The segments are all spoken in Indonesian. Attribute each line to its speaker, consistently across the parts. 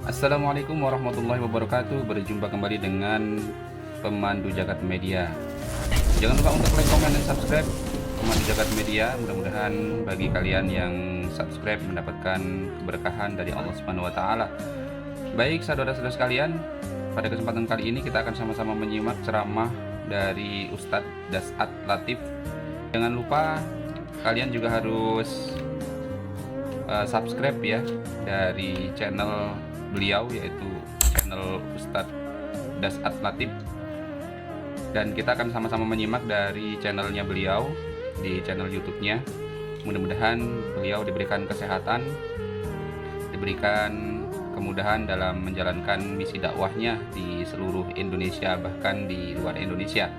Speaker 1: Assalamualaikum warahmatullahi wabarakatuh. Berjumpa kembali dengan Pemandu Jagat Media. Jangan lupa untuk like, komen, dan subscribe Pemandu Jagat Media. Mudah-mudahan bagi kalian yang subscribe mendapatkan keberkahan dari Allah Subhanahu wa taala. Baik saudara-saudara sekalian, pada kesempatan kali ini kita akan sama-sama menyimak ceramah dari Ustadz Das'at Latif. Jangan lupa kalian juga harus subscribe ya dari channel beliau, yaitu channel Ustadz Das'at Latif, dan kita akan sama-sama menyimak dari channelnya beliau di channel YouTube-nya. Mudah-mudahan beliau diberikan kesehatan, diberikan kemudahan dalam menjalankan misi dakwahnya di seluruh Indonesia, bahkan di luar Indonesia.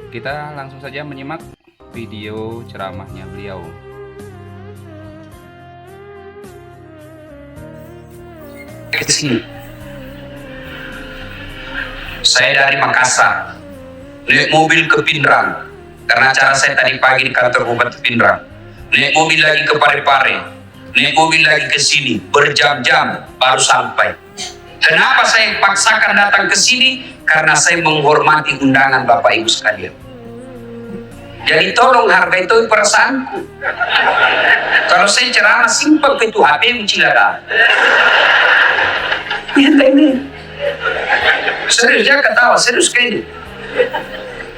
Speaker 1: Kita langsung saja menyimak video ceramahnya beliau.
Speaker 2: Kesini. Saya dari Makassar, naik mobil ke Pindrang karena acara saya tadi pagi di kantor Bupati Pindrang. Naik mobil lagi ke Parepare, naik mobil lagi ke sini, berjam-jam baru sampai. Kenapa saya paksakan datang ke sini? Karena saya menghormati undangan Bapak Ibu sekalian. Jadi tolong hargai itu perasaanku. Kalau saya ceramah simpel itu HP mencilada. Ini serius, jangan ketawa, serius kayak ini.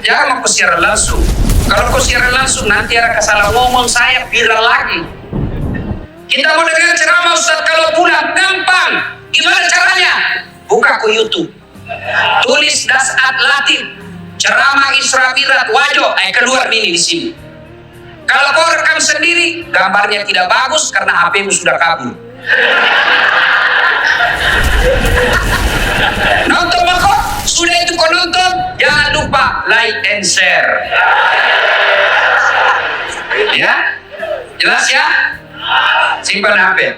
Speaker 2: Jangan mau siaran langsung. Kalau kau siaran langsung nanti ada salah ngomong, saya viral lagi. Kita mau dengar ceramah Ustaz kalau pulang gampang. Gimana caranya? Buka ke YouTube, tulis Das'at Latif ceramah Isra Mi'raj Wajo, keluar ini di sini. Kalau kau rekam sendiri, gambarnya tidak bagus karena HP-mu sudah kabur. Nonton kok sudah itu kau nonton, jangan lupa like and share. Ya, jelas ya? Simpan HP.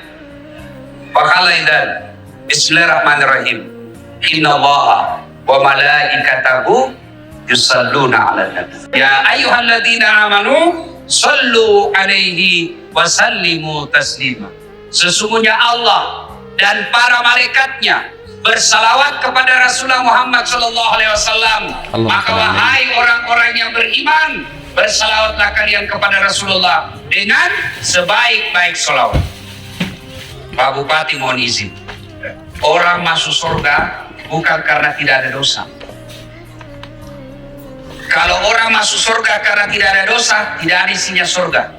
Speaker 2: Bakalah dan Bismillahirrahmanirrahim. Innallaha wa malaikatahu yusalluna 'alan nabi. Ya ayyuhalladzina amanu sallu 'alaihi wa sallimu taslima. Sesungguhnya Allah dan para malaikatnya bersalawat kepada Rasulullah Muhammad SAW. Maka wahai orang-orang yang beriman, bersalawatlah kalian kepada Rasulullah dengan sebaik-baik salawat. Pak Bupati mohon izin, orang masuk surga bukan karena tidak ada dosa. Kalau orang masuk surga karena tidak ada dosa, tidak ada isinya surga.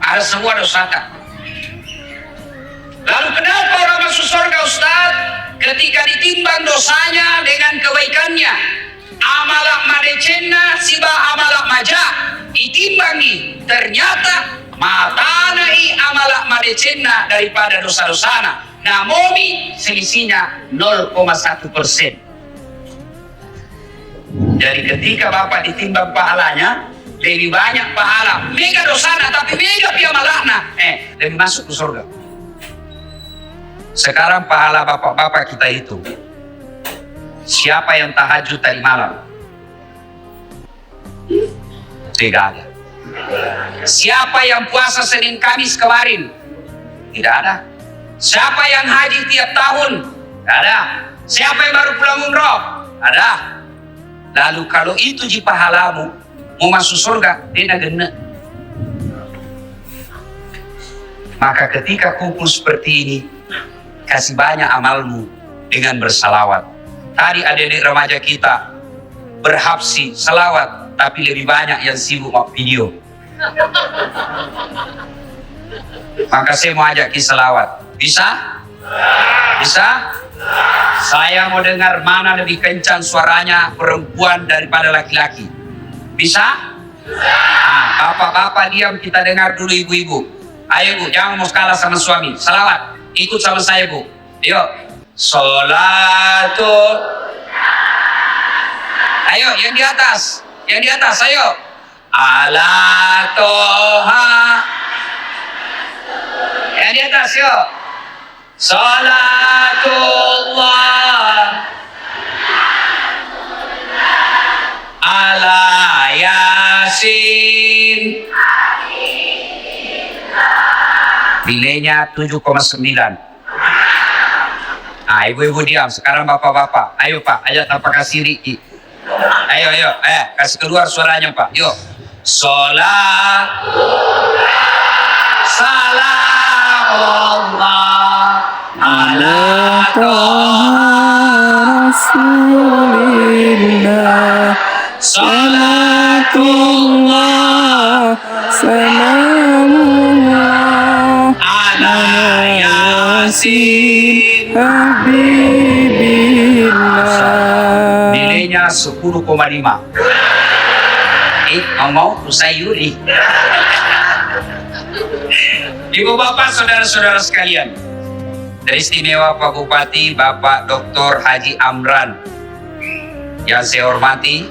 Speaker 2: Ada semua dosakan. Lalu kenapa orang masuk surga Ustaz? Ketika ditimbang dosanya dengan kebaikannya. Amalak madecenna siba amalak maja. Ditimbangi, ternyata matanai amalak madecenna daripada dosa-dosana. Namomi selisihnya 0,1%. Jadi ketika Bapak ditimbang pahalanya, lebih banyak pahala. Mega dosana tapi mega pia malakna. Lebih masuk ke surga. Sekarang pahala bapak-bapak kita itu, siapa yang tahajud tadi malam? Tidak ada. Siapa yang puasa Senin Kamis kemarin? Tidak ada. Siapa yang haji tiap tahun? Tidak ada. Siapa yang baru pulang umroh? Ada. Lalu kalau itu di pahalamu, mau masuk surga, dia gena. Maka ketika kumpul seperti ini, kasih banyak amalmu dengan bersalawat. Tadi adik-adik remaja kita berhabsi salawat, tapi lebih banyak yang sibuk video. Maka saya mau ajak ki salawat. Bisa? Bisa? Saya mau dengar mana lebih kencang suaranya perempuan daripada laki-laki. Bisa? Nah, bapak-bapak diam, kita dengar dulu ibu-ibu. Ayo bu, jangan mau kalah sama suami. Salawat. Ikut sama saya bu. Yuk. Salatu. Ayo yang di atas. Yang di atas ayo. Ala toha. Yang di atas yuk. Salatullah ala yasin. Nilainya 7,9. Ibu-ibu diam. Sekarang bapak-bapak. Ayo Pak, ajak Pak kasih Riki. Ayo, kasih keluar suaranya Pak. Yuk. Salat. Salam Allah ala
Speaker 3: Rasulillah, salatullah, salamullah
Speaker 2: ala Yasin.
Speaker 3: Habibillah.
Speaker 2: Nilainya 10,5. Mau Kusayuri. Ibu bapak, saudara-saudara sekalian, teristimewa Pak Bupati Bapak Dr. Haji Amran yang saya hormati,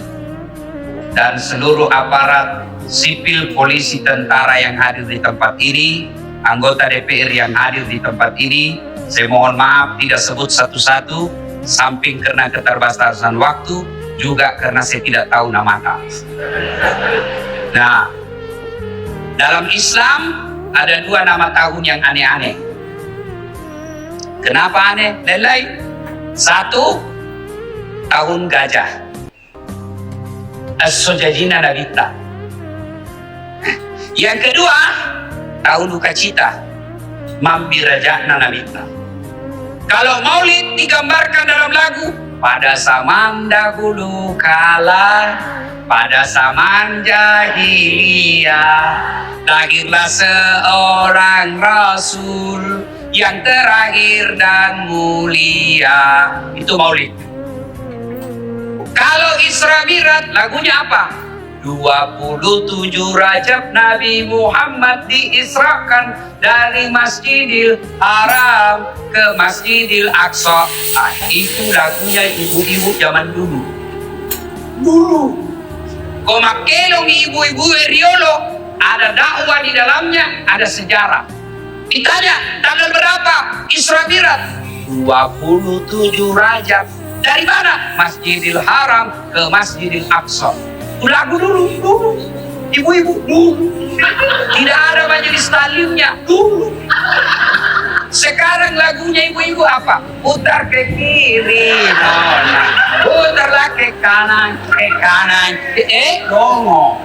Speaker 2: dan seluruh aparat sipil, polisi, tentara yang hadir di tempat ini, anggota DPR yang hadir di tempat ini, saya mohon maaf tidak sebut satu-satu, samping karena keterbatasan waktu, juga karena saya tidak tahu nama. Nah, dalam Islam ada 2 nama tahun yang aneh-aneh. Kenapa aneh? Lelai. 1, tahun gajah. As-Sojajina Nabita. Yang kedua, tahun duka cita. Mambirajana Nabita. Kalau maulid digambarkan dalam lagu, pada zaman dahulu kala, pada zaman jahiliyah, lahirlah seorang Rasul yang terakhir dan mulia. Itu maulid. Kalau Isra Mi'raj, lagunya apa? 27 Rajab Nabi Muhammad diisrakan dari Masjidil Haram ke Masjidil Aqsa. Itu lagunya ibu-ibu zaman dulu. Kau makelong ibu-ibu Riolo, ada dakwah di dalamnya, ada sejarah. Ditanya, tanggal berapa Isra Mi'raj? 27 Rajab. Dari mana? Masjidil Haram ke Masjidil Aqsa. Lagu dulu. Ibu-ibu dulu. Tidak ada majelis talimnya dulu. Sekarang lagunya ibu-ibu apa? Putar ke kiri, nona. Putarlah ke kanan, dongo.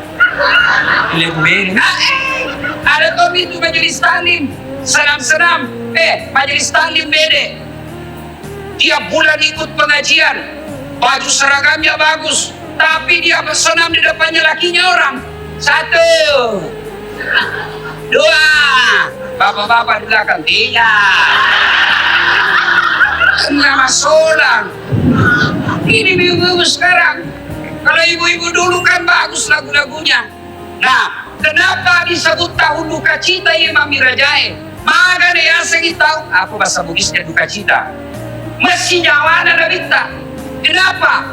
Speaker 2: Ada topi itu majelis talim, senam-senam. Majelis talim bede. Tiap bulan ikut pengajian, baju seragamnya bagus, tapi dia bersenam di depannya lakinya orang. 1, 2, bapak-bapak di belakang. 3. Nama solang. Ini ibu-ibu sekarang. Kalau ibu-ibu dulu kan bagus lagu-lagunya. Nah, kenapa disebut tahun duka cita Imam Mirajae? Maka dia segi tahu apa bahasa Bugisnya duka cita. Masih jawana Nabita. Kenapa?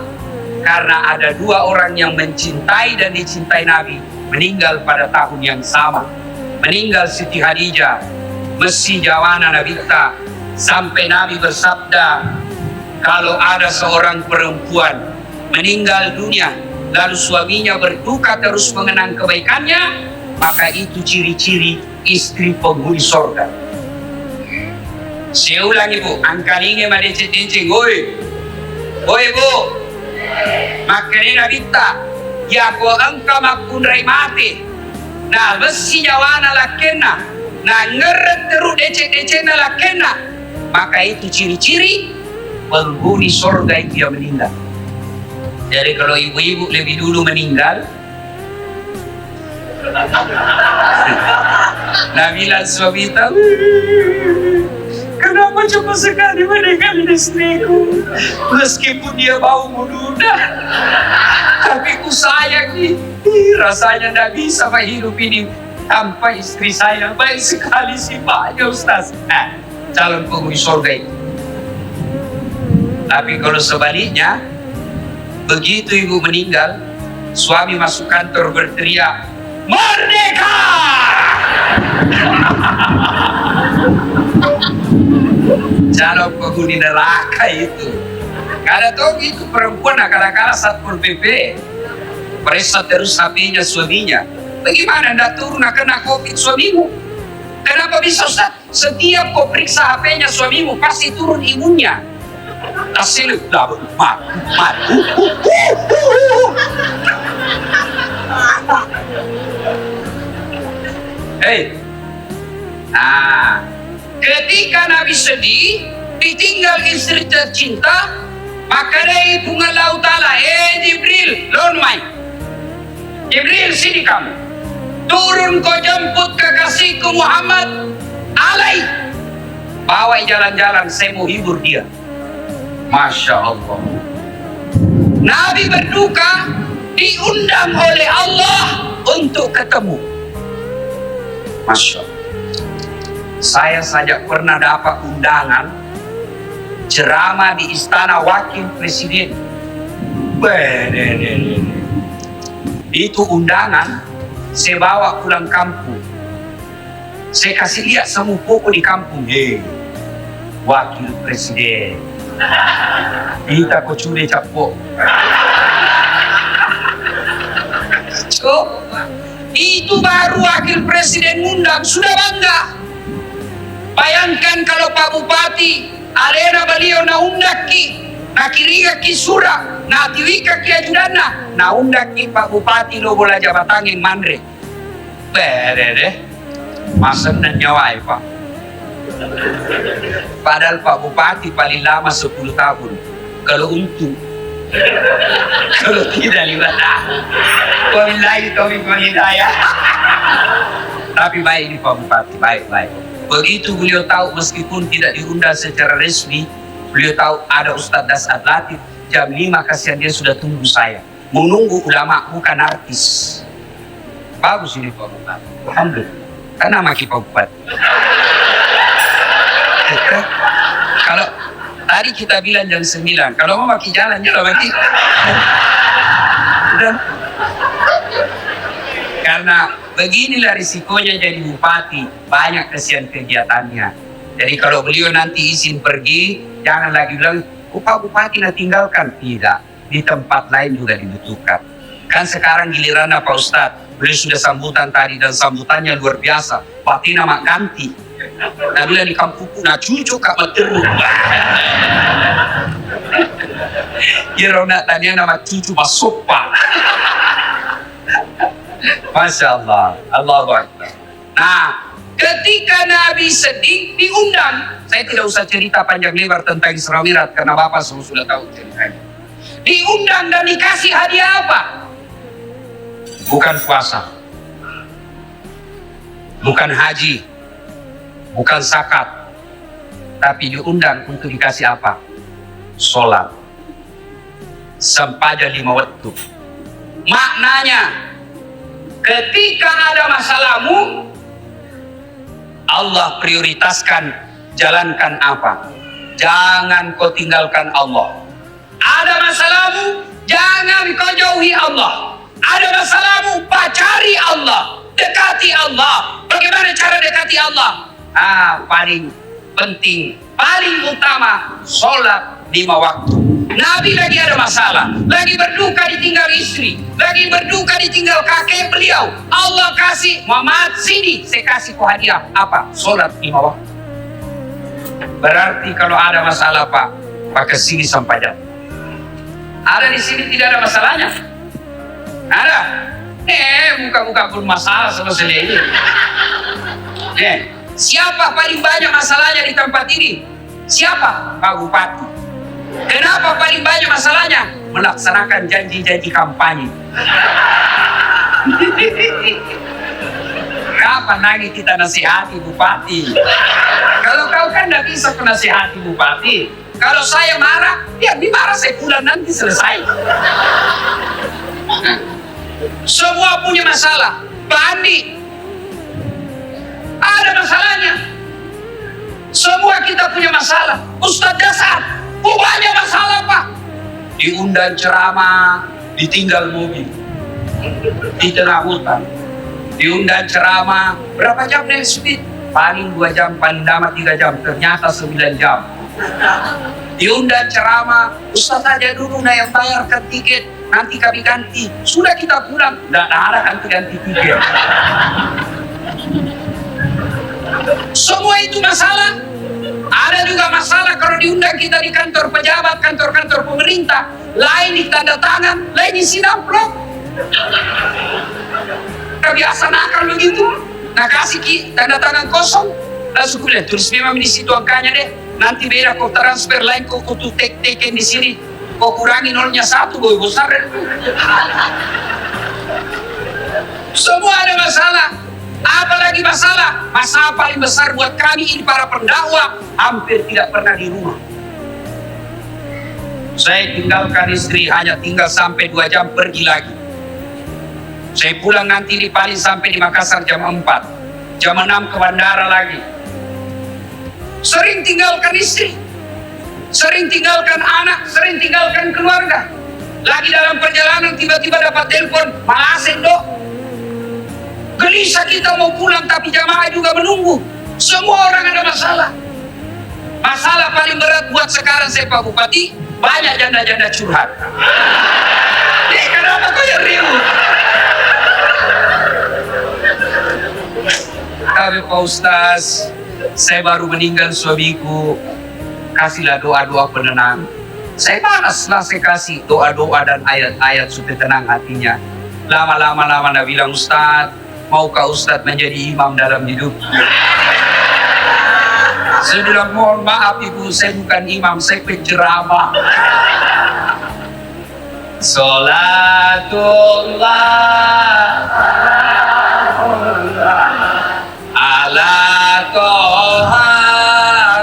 Speaker 2: Karena ada 2 orang yang mencintai dan dicintai Nabi meninggal pada tahun yang sama. Meninggal Siti Khadijah, Masih jawana Nabita, sampai Nabi bersabda, kalau ada seorang perempuan meninggal dunia lalu suaminya berduka terus mengenang kebaikannya, maka itu ciri-ciri istri penghuni sorga. Saya ulang ibu, angkalinge madece-dece, oi bu, makanya Nabita, ya ko angka makun rai mati, nah besi nyawana lakena, nah ngeret teru dece-dece na lakena, maka itu ciri-ciri penghuni sorga itu yang meninggal. Jadi kalau ibu-ibu lebih dulu meninggal, Nabila suamita, kenapa cepat sekali meninggal istriku? Meskipun dia bau muda, tapi ku sayang nih. Rasanya tidak bisa hidup ini tanpa istri saya. Baik sekali sifatnya Ustaz. Calon penghuni surga itu. Tapi kalau sebaliknya, begitu ibu meninggal, suami masuk kantor berteriak, "Merdeka!" Calon penghuni neraka itu. Karena tahu itu perempuan kadang-kadang Satpol PP periksa terus HP-nya suaminya. Bagaimana anda turun kena COVID suamimu? Kenapa bisa Ustaz? Setiap kau periksa HP-nya suamimu pasti turun imunnya. Tasil, dah, mat. Hei, nah, ketika Nabi sedih, ditinggal istri tercinta, maka dari bunga Allah Ta'ala, Jibril, lon mai. Jibril, sini kamu. Turun kau jemput kekasihku Muhammad, alai. Bawa jalan-jalan, saya mau hibur dia. Masya Allah. Nabi berduka, diundang oleh Allah untuk ketemu. Masya Allah. Saya saja pernah dapat undangan ceramah di istana wakil presiden. Itu undangan, saya bawa pulang kampung. Saya kasih lihat semua pokok di kampung. Wakil presiden. Kita kau curi capok. Itu baru wakil presiden ngundang, sudah bangga. Bayangkan kalau Pak Bupati, alena beliau na undaki, na kiriga ki sura, na tiwika ki ajudana, na undaki Pak Bupati lo bola jabatangin mandre. Berede, masa dan nyawai Pak. Padahal Pak Bupati paling lama 10 tahun. Kalau untung, kalau tidak 5 tahun. Wabillahi taufiq wal hidayah. Tapi baik ini Pak Bupati, baik. Begitu beliau tahu meskipun tidak diundang secara resmi, beliau tahu ada Ustadz Dasar Latif, jam 5 kasihan dia sudah tunggu saya. Menunggu ulama bukan artis. Bagus ini Pak Bupati. Alhamdulillah. Karena maki Pak Bupati. Kalau tadi kita bilang jam 9, kalau mau maki jalan maki. Dan karena beginilah risikonya jadi bupati, banyak kesian kegiatannya. Jadi kalau beliau nanti izin pergi, jangan lagi bilang, Pak Bupati nak tinggalkan. Tidak, di tempat lain juga dibutuhkan. Kan sekarang giliran Pak Ustadz, beliau sudah sambutan tadi dan sambutannya luar biasa. Patina mak ganti. Nah bilang di kampungku, nah cucu kak materuk. Kira nak tanya nama cucu masuk Pak. Masya Allah, Allahu Akbar. Nah, ketika Nabi sedih, diundang. Saya tidak usah cerita panjang lebar tentang Isra Mi'raj karena Bapak semua sudah tahu ceritanya. Diundang dan dikasih hadiah apa? Bukan puasa, bukan haji, bukan zakat, tapi diundang untuk dikasih apa? Sholat. Sempaja 5 waktu. Maknanya, ketika ada masalahmu, Allah prioritaskan, jalankan apa? Jangan kau tinggalkan Allah. Ada masalahmu, jangan kau jauhi Allah. Ada masalahmu, pacari Allah, dekati Allah. Bagaimana cara dekati Allah? Paling penting, paling utama, sholat 5 waktu. Nabi lagi ada masalah, lagi berduka ditinggal istri, lagi berduka ditinggal kakek beliau. Allah kasih, Muhammad sini, saya kasih kau hadiah. Apa? Sholat 5 waktu. Berarti kalau ada masalah Pak kesini sampai jam. Ada di sini tidak ada masalahnya? Ada? Muka-muka pun masalah sama ini. Siapa paling banyak masalahnya di tempat ini? Siapa? Pak Bupati. Kenapa paling banyak masalahnya? Melaksanakan janji-janji kampanye. Kapan lagi kita nasihati Bupati? Kalau kau kan tidak bisa menasihati Bupati. Kalau saya marah, ya dimarah saya pulang nanti selesai. Semua punya masalah. Pak Andi, ada masalahnya. Semua kita punya masalah. Ustadz Dasar, banyak masalah Pak. Diundang ceramah, ditinggal mobil di tengah hutan. Diundang ceramah, berapa jam nih speed? Paling 2 jam, paling lama 3 jam. Ternyata 9 jam. Diundang ceramah, Ustadz aja dulu yang bayarkan tiket, nanti kami ganti. Sudah kita pulang, tidak ada ganti tiket. Semua itu masalah. Ada juga masalah kalau diundang kita di kantor pejabat, kantor-kantor pemerintah, lain di tanda tangan, lain isi amplop. Kebiasaan nakal begitu. Nah kasih tanda tangan kosong, langsung kuliah tulis memang di situ angkanya deh. Nanti beda kau transfer lain kau tuh teken di sini. Kau kurangi nolnya 1, gue besar. Semua ada masalah. Apalagi masalah? Masalah paling besar buat kami ini para pendakwah hampir tidak pernah di rumah. Saya tinggalkan istri hanya tinggal sampai 2 jam pergi lagi. Saya pulang nanti di paling sampai di Makassar jam 4. Jam 6 ke bandara lagi. Sering tinggalkan istri. Sering tinggalkan anak. Sering tinggalkan keluarga. Lagi dalam perjalanan tiba-tiba dapat telepon. Malasen dok. Gelisah kita mau pulang tapi jamaah juga menunggu. Semua orang ada masalah. Masalah paling berat buat sekarang saya Pak Bupati. Banyak janda-janda curhat. Kenapa kau yang ribut? Tapi Pak Ustaz, saya baru meninggal suamiku. Kasihlah doa-doa penenang. Saya malaslah saya kasih doa-doa dan ayat-ayat supaya tenang hatinya. Lama-lama Anda bilang, Ustaz, maukah Ustaz menjadi imam dalam hidup? Saya bilang, mohon maaf Ibu, saya bukan imam, saya penceramah. Salatullah ala toha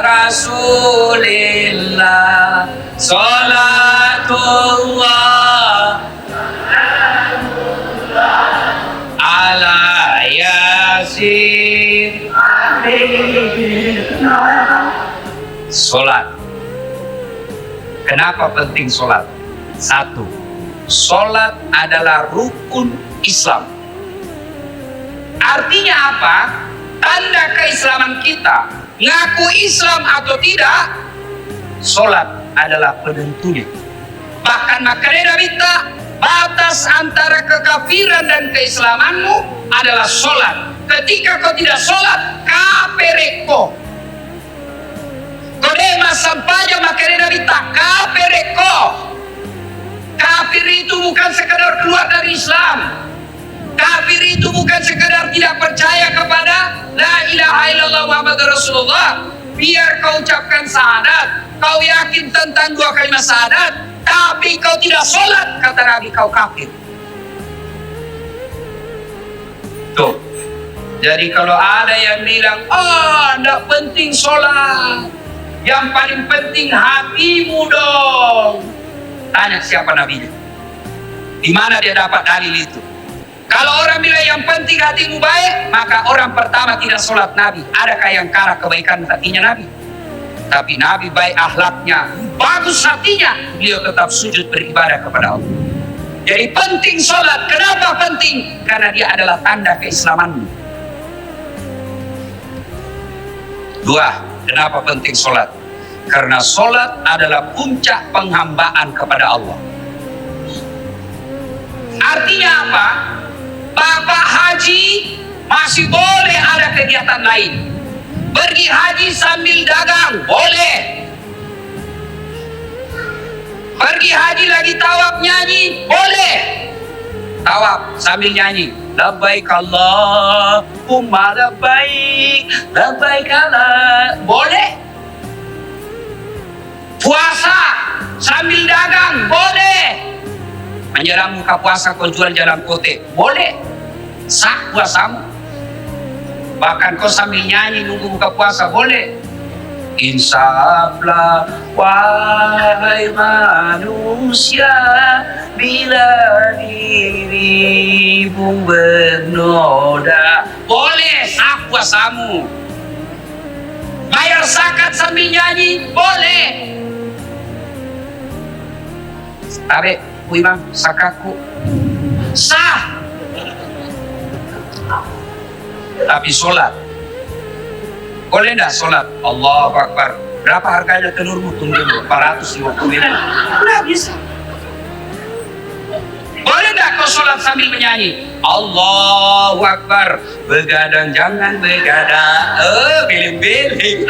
Speaker 2: rasulillah. Salatullah ala yasin. Solat. Kenapa penting solat? 1. Solat adalah rukun Islam. Artinya apa? Tanda keislaman kita. Ngaku Islam atau tidak, solat adalah penentunya. Bahkan makanya kita batas antara kekafiran dan keislamanmu adalah solat. Ketika kau tidak solat, kapereko. Kodema sampaja makanya kita kapereko. Kafir itu bukan sekedar keluar dari Islam. Kafir itu bukan sekedar tidak percaya kepada La ilaha illallah Muhammad Rasulullah. Biar kau ucapkan syahadat, kau yakin tentang 2 kalimat syahadat, tapi kau tidak sholat, kata Nabi, kau kafir. Tuh. Jadi kalau ada yang bilang, tidak penting sholat, yang paling penting hatimu dong. Tanya siapa nabinya? Di mana dia dapat dalil itu? Kalau orang bilang yang penting hatimu baik, maka orang pertama tidak sholat Nabi. Adakah yang kalah kebaikan hatinya Nabi? Tapi Nabi baik akhlaknya, bagus hatinya, beliau tetap sujud beribadah kepada Allah. Jadi penting sholat. Kenapa penting? Karena dia adalah tanda keislamanmu. 2. Kenapa penting sholat? Karena sholat adalah puncak penghambaan kepada Allah. Artinya apa? Bapak haji masih boleh ada kegiatan lain. Pergi haji sambil dagang, boleh. Pergi haji lagi tawaf nyanyi, boleh. Tawaf sambil nyanyi. Labbaik Allahumma labbaik, labbaik Allah, boleh. Puasa sambil dagang, boleh. Menjelang buka puasa kau jual jalan kote, boleh. Sah puasamu. Bahkan kau sambil nyanyi nunggu buka puasa, boleh. Insaflah wahai manusia, bila dirimu bernoda, boleh. Sah puasamu. Bayar zakat sambil nyanyi, boleh. Tarik Imam sakaku, sah. Tapi sholat, boleh enggak sholat? Allahu Akbar. Berapa harganya telurmu? Tunggu 450.000. Enggak bisa. Boleh enggak kau sholat sambil menyanyi? Allahu Akbar. Begadang jangan begadang. Beling-beling.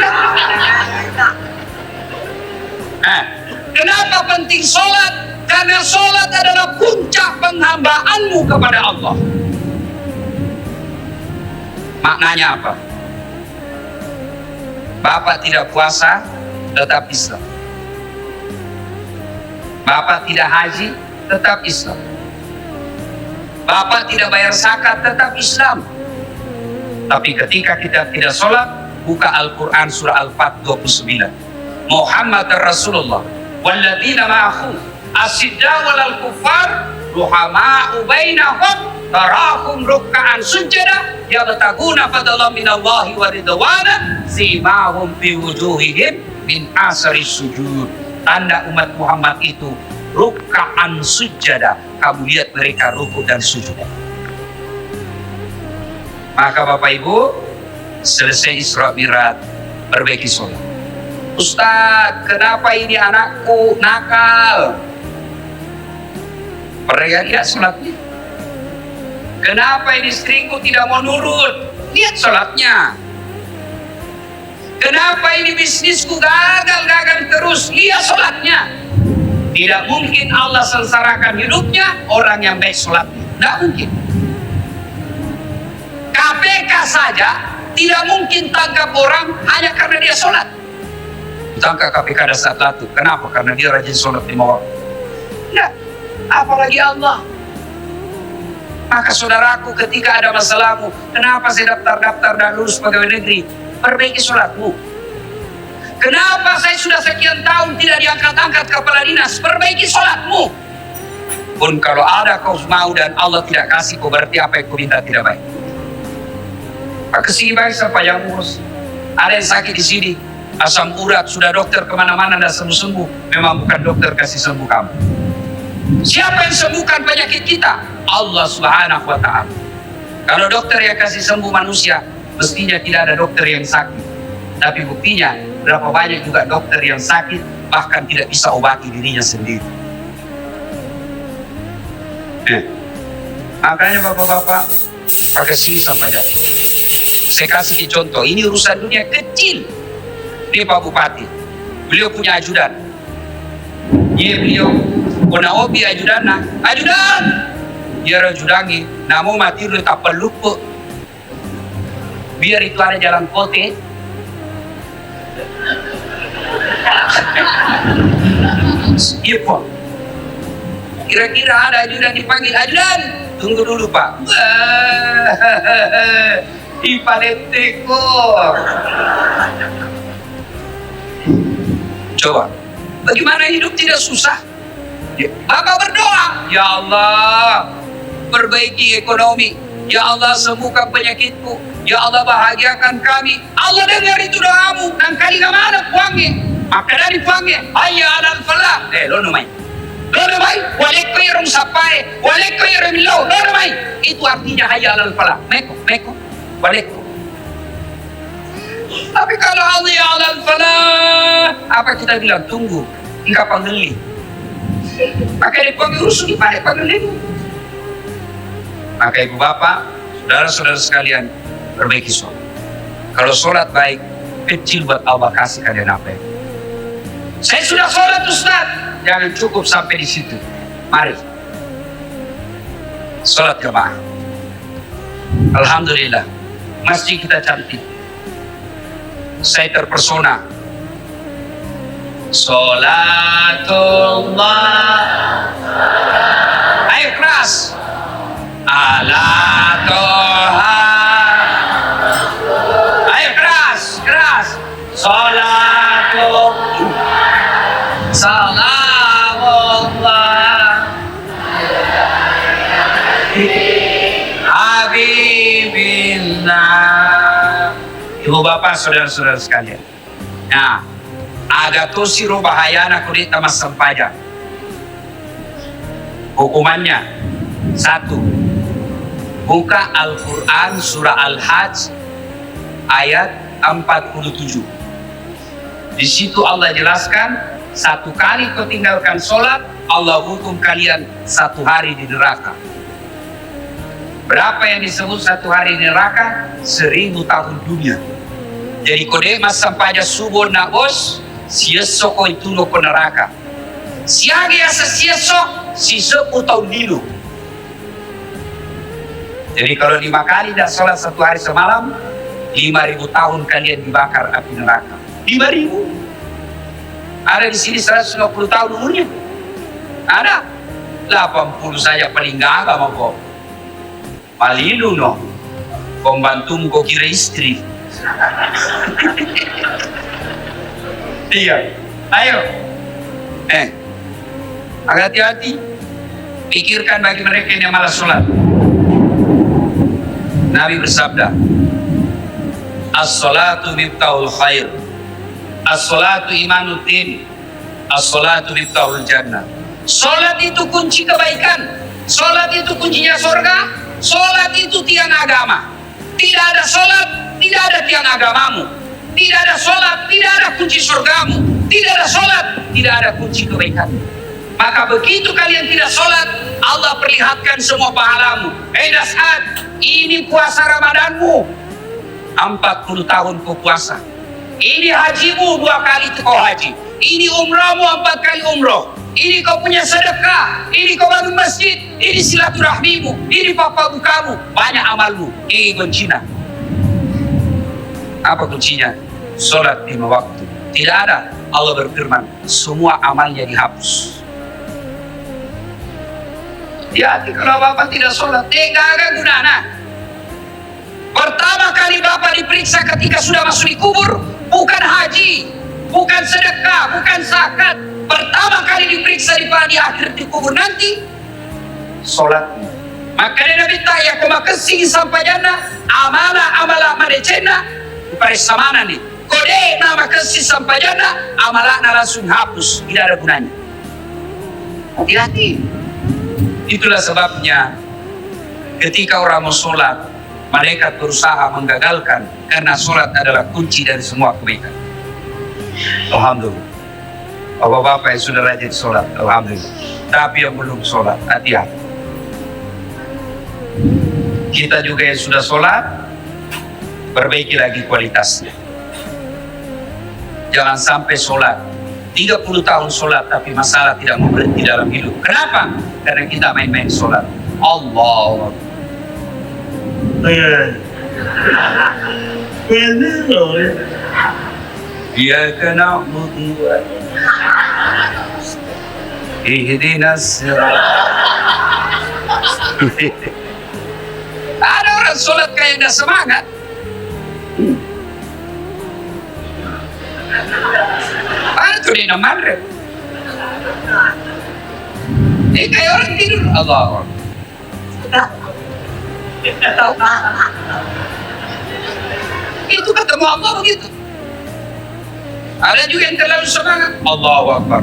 Speaker 2: penting sholat? Karena sholat adalah puncak penghambaanmu kepada Allah. Maknanya apa? Bapak tidak puasa, tetap Islam. Bapak tidak haji, tetap Islam. Bapak tidak bayar zakat, tetap Islam. Tapi ketika kita tidak sholat, buka Al-Quran surah Al-Fat 29. Muhammad Rasulullah walladzina ma'ahu asyiddaa'u 'alal kuffar ruhama'u bainahum tarahum ruk'an sujada yabtaguna fadlan minallahi wa ridwana simahum fi wujuhihim min asari sujud. Tanda umat Muhammad itu ruk'an sujada. Kamu lihat mereka rukuk dan sujud. Maka Bapak Ibu, selesai Isra Mi'raj, perbaiki sholat. Ustaz, kenapa ini anakku nakal? Perhatikan sholatnya. Kenapa ini istriku tidak mau nurut? Lihat sholatnya. Kenapa ini bisnisku gagal terus? Lihat sholatnya. Tidak mungkin Allah sengsarakan hidupnya orang yang baik sholatnya. Tidak mungkin. KPK saja tidak mungkin tangkap orang hanya karena dia sholat. Tangkap KPK ada saat latu. Kenapa? Karena dia rajin sholat 5 waktu. Tidak. Apalagi Allah. Maka saudaraku, ketika ada masalahmu, kenapa saya daftar dan lulus pegawai negeri? Perbaiki sholatmu. Kenapa saya sudah sekian tahun tidak diangkat-angkat kepala dinas? Perbaiki sholatmu. Pun kalau ada kau mau dan Allah tidak kasih, kau berarti apa yang kau minta tidak baik. Maka sini baik siapa yang ngurus. Ada yang sakit di sini, asam urat, sudah dokter kemana-mana dan sembuh-sembuh. Memang bukan dokter kasih sembuh kamu. Siapa yang sembuhkan penyakit kita? Allah Subhanahu wa Ta'ala. Kalau dokter yang kasih sembuh manusia, mestinya tidak ada dokter yang sakit. Tapi buktinya, berapa banyak juga dokter yang sakit, bahkan tidak bisa obati dirinya sendiri. Makanya bapak-bapak, pakai sini sampai jatuh. Saya kasih contoh, ini urusan dunia kecil. Ini Pak Bupati, beliau punya ajudan. Beliau kena hobi ajudan. Dia ajudangi, namun mati lu tak perlu kok. Biar itu ada jalan kote. Iya Pak. Kira-kira ada ajudan dipanggil, ajudan. Tunggu dulu Pak. Ipadeteko. Coba, bagaimana hidup tidak susah? Bapak berdoa, ya Allah, perbaiki ekonomi. Ya Allah, sembuhkan penyakitku. Ya Allah, bahagiakan kami. Allah dengar itu doamu. Dan kali mana puangnya? Maka dari puangnya, hayya alal falah. Lo namai. Waleko yang sapai, waleko yang milau. Lo namai. Itu artinya hayya alal falah. Meko. Waleko. Tapi kalau hayya alal falah, apa kita bilang? Tunggu. Hingga panggil. Maka dipanggil rusuh dipakai panggil. Maka ibu bapak, saudara-saudara sekalian, perbaiki sholat. Kalau sholat baik, kecil buat Allah kasih kalian apa ya? Saya sudah sholat Ustaz. Jangan cukup sampai di situ. Mari. Sholat jemaah. Alhamdulillah. Masjid kita cantik. Saya terpesona. Sholatullah. Ayo keras. Ala Toha. Ayo keras. Sholatullah. Salamullah. Habibillah. Ibu bapak, saudara-saudara sekalian. Nah, agak tusiru bahayana kulit tamas sempaja. Hukumannya 1. Buka Al-Quran surah Al-Hajj ayat 47. Di situ Allah jelaskan, 1 kali kau tinggalkan sholat, Allah hukum kalian 1 hari di neraka. Berapa yang disebut 1 hari di neraka? 1000 tahun dunia. Jadi kode mas sampaja subuh na bos, siesoko itu no neraka. Siaga asa siesok, si 10 tahun dulu. Jadi kalau 5 kali dah sholat 1 hari semalam, 5.000 tahun kalian dibakar api neraka. 5.000. Ada di sini 150 tahun umurnya. Ada 80 saja paling gagah mau kok. Malilu no. Pembantumu kau kira istri. Iya. Ayo. Hati-hati. Pikirkan bagi mereka yang malas sholat. Nabi bersabda, as-salatu miftahul khair, as-salatu imanuddin, as-salatu miftahul jannah. Sholat itu kunci kebaikan. Sholat itu kuncinya surga. Sholat itu tiang agama. Tidak ada sholat, tidak ada tiang agamamu. Tidak ada sholat, tidak ada kunci surgamu. Tidak ada sholat, tidak ada kunci kebaikan. Maka begitu kalian tidak sholat, Allah perlihatkan semua pahalamu. Das'ad, ini puasa Ramadanmu, 40 tahun kau puasa. Ini hajimu 2 kali kau haji. Ini umrahmu 4 kali umroh. Ini kau punya sedekah. Ini kau bangun masjid. Ini silaturahmimu. Ini papa bukamu. Banyak amalmu. Ini kuncinya. Apa kuncinya? Sholat 5 waktu. Tidak ada. Allah berfirman, semua amalnya dihapus. Hati kalau bapak tidak sholat, gak ada gunanya. Pertama kali bapak diperiksa ketika sudah masuk di kubur, bukan haji, bukan sedekah, bukan zakat. Pertama kali diperiksa di akhir di kubur nanti, sholat. Maka Nabi tanya, kau kesini sampai jannah, amala madecena, parisa mana nih? Kode nama kasih sampai jannah, amalana langsung hapus, tidak ada gunanya. Hati-hati. Itulah sebabnya ketika orang mau sholat, malaikat berusaha menggagalkan karena sholat adalah kunci dari semua kebaikan. Alhamdulillah. Bapak-bapak yang sudah rajin sholat, alhamdulillah. Tapi yang belum sholat, hati-hati. Kita juga yang sudah sholat, perbaiki lagi kualitasnya. Jangan sampai sholat 30 tahun sholat tapi masalah tidak mau berhenti dalam hidup. Kenapa? Karena kita main-main sholat. Allah. Ya kena mudiwa. Ihdinas sirat. Ada orang sholat kayak udah semangat. Itu dia namanya. Kayak orang tidur. Allah. Itu ketemu Allah begitu. Ada juga yang terlalu semangat. Allahu Akbar.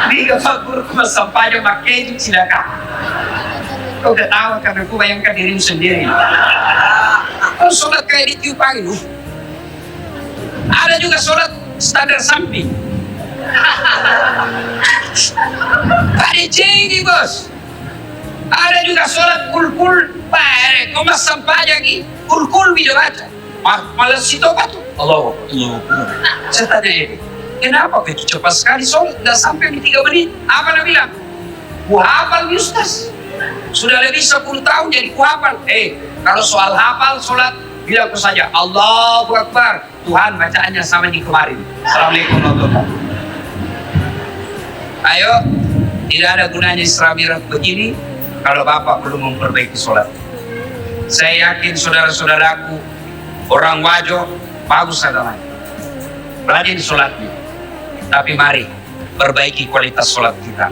Speaker 2: Dia makmur sampainya makai itu silakan. Kau udah tahu karena aku bayangkan dirimu sendiri. Kau sholat kayak ditiupang itu. Ada juga sholat standar samping. Ada jadi bos. Ada juga sholat kul-kul. Kau mas sampah lagi. Kul-kul bila baca. Malah si tobat tuh. Allah. Saya tanya ini. Kenapa begitu cepat sekali sholat? Tidak sampai di 3 menit. Apa dia bilang? Ku hafal Ustaz. Sudah lebih 10 tahun jadi ku hafal. Kalau soal hafal sholat, bilang ku saja Allahu Akbar. Tuhan bacaannya sama di kemarin. Assalamualaikum warahmatullahi wabarakatuh. Ayo, tidak ada gunanya istirahat begini kalau Bapak belum memperbaiki sholat. Saya yakin saudara-saudaraku, orang Wajo bagus agamanya, rajin sholatnya. Tapi mari perbaiki kualitas sholat kita.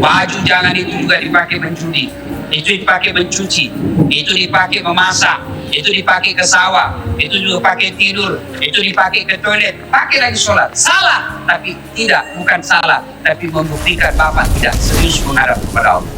Speaker 2: Baju jangan itu juga dipakai menjudi, itu dipakai mencuci, itu dipakai memasak, itu dipakai ke sawah, itu juga pakai tidur, itu dipakai ke toilet, pakai lagi sholat. Salah, tapi tidak, bukan salah, tapi membuktikan Bapak tidak serius menghadap kepada Allah.